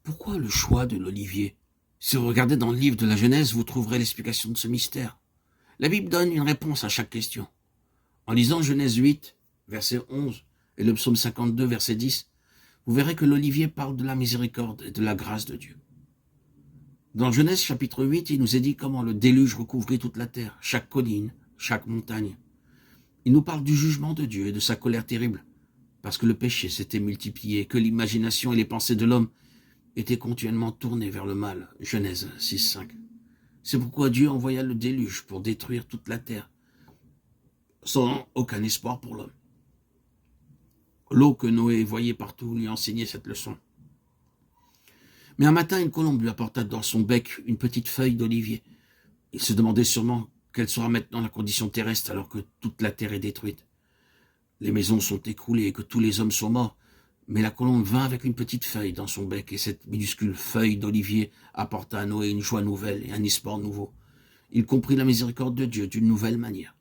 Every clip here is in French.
Pourquoi le choix de l'olivier? Si vous regardez dans le livre de la Genèse, vous trouverez l'explication de ce mystère. La Bible donne une réponse à chaque question. En lisant Genèse 8, verset 11, et le psaume 52, verset 10, vous verrez que l'olivier parle de la miséricorde et de la grâce de Dieu. Dans Genèse chapitre 8, il nous est dit comment le déluge recouvrit toute la terre, chaque colline, chaque montagne. Il nous parle du jugement de Dieu et de sa colère terrible, parce que le péché s'était multiplié, que l'imagination et les pensées de l'homme étaient continuellement tournées vers le mal. Genèse 6, 5. C'est pourquoi Dieu envoya le déluge pour détruire toute la terre, sans aucun espoir pour l'homme. L'eau que Noé voyait partout lui enseignait cette leçon. Mais un matin, une colombe lui apporta dans son bec une petite feuille d'olivier. Il se demandait sûrement quelle sera maintenant la condition terrestre alors que toute la terre est détruite. Les maisons sont écroulées et que tous les hommes sont morts. Mais la colombe vint avec une petite feuille dans son bec et cette minuscule feuille d'olivier apporta à Noé une joie nouvelle et un espoir nouveau. Il comprit la miséricorde de Dieu d'une nouvelle manière.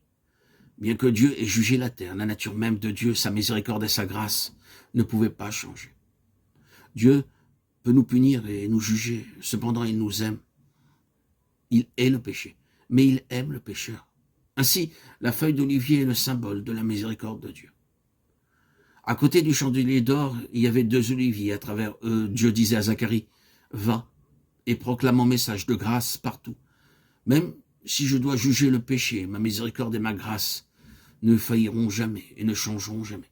Bien que Dieu ait jugé la terre, la nature même de Dieu, sa miséricorde et sa grâce ne pouvaient pas changer. Dieu peut nous punir et nous juger, cependant il nous aime. Il hait le péché, mais il aime le pécheur. Ainsi, la feuille d'olivier est le symbole de la miséricorde de Dieu. À côté du chandelier d'or, il y avait 2 oliviers. À travers eux, Dieu disait à Zacharie, « Va et proclame mon message de grâce partout. Même si je dois juger le péché, ma miséricorde et ma grâce ne failliront jamais et ne changeront jamais. »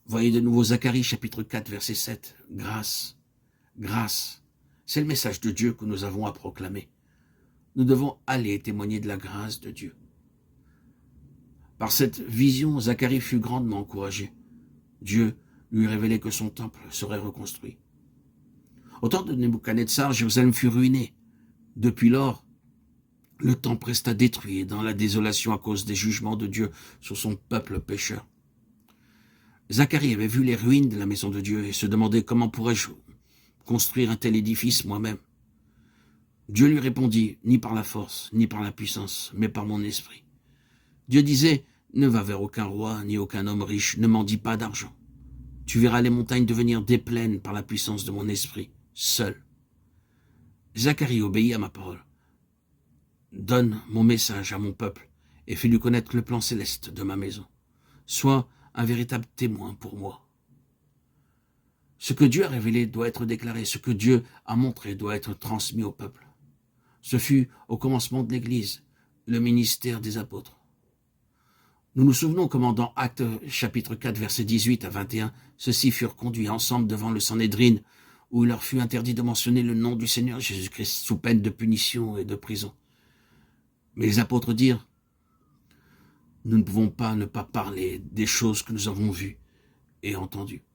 Voyez de nouveau Zacharie chapitre 4 verset 7. Grâce, grâce, c'est le message de Dieu que nous avons à proclamer. Nous devons aller témoigner de la grâce de Dieu. Par cette vision, Zacharie fut grandement encouragé. Dieu lui révélait que son temple serait reconstruit. Au temps de Nebuchadnezzar, Jérusalem fut ruinée. Depuis lors, le temple resta détruit dans la désolation à cause des jugements de Dieu sur son peuple pécheur. Zacharie avait vu les ruines de la maison de Dieu et se demandait comment pourrais-je construire un tel édifice moi-même. Dieu lui répondit, ni par la force, ni par la puissance, mais par mon esprit. Dieu disait, ne va vers aucun roi, ni aucun homme riche, ne mendie pas d'argent. Tu verras les montagnes devenir des plaines par la puissance de mon esprit, seul. Zacharie obéit à ma parole. Donne mon message à mon peuple et fais-lui connaître le plan céleste de ma maison. Sois un véritable témoin pour moi. Ce que Dieu a révélé doit être déclaré, ce que Dieu a montré doit être transmis au peuple. Ce fut au commencement de l'Église, le ministère des apôtres. Nous nous souvenons comment dans Actes chapitre 4, versets 18 à 21, ceux-ci furent conduits ensemble devant le Sanhédrin, où il leur fut interdit de mentionner le nom du Seigneur Jésus-Christ sous peine de punition et de prison. Mais les apôtres dirent, nous ne pouvons pas ne pas parler des choses que nous avons vues et entendues.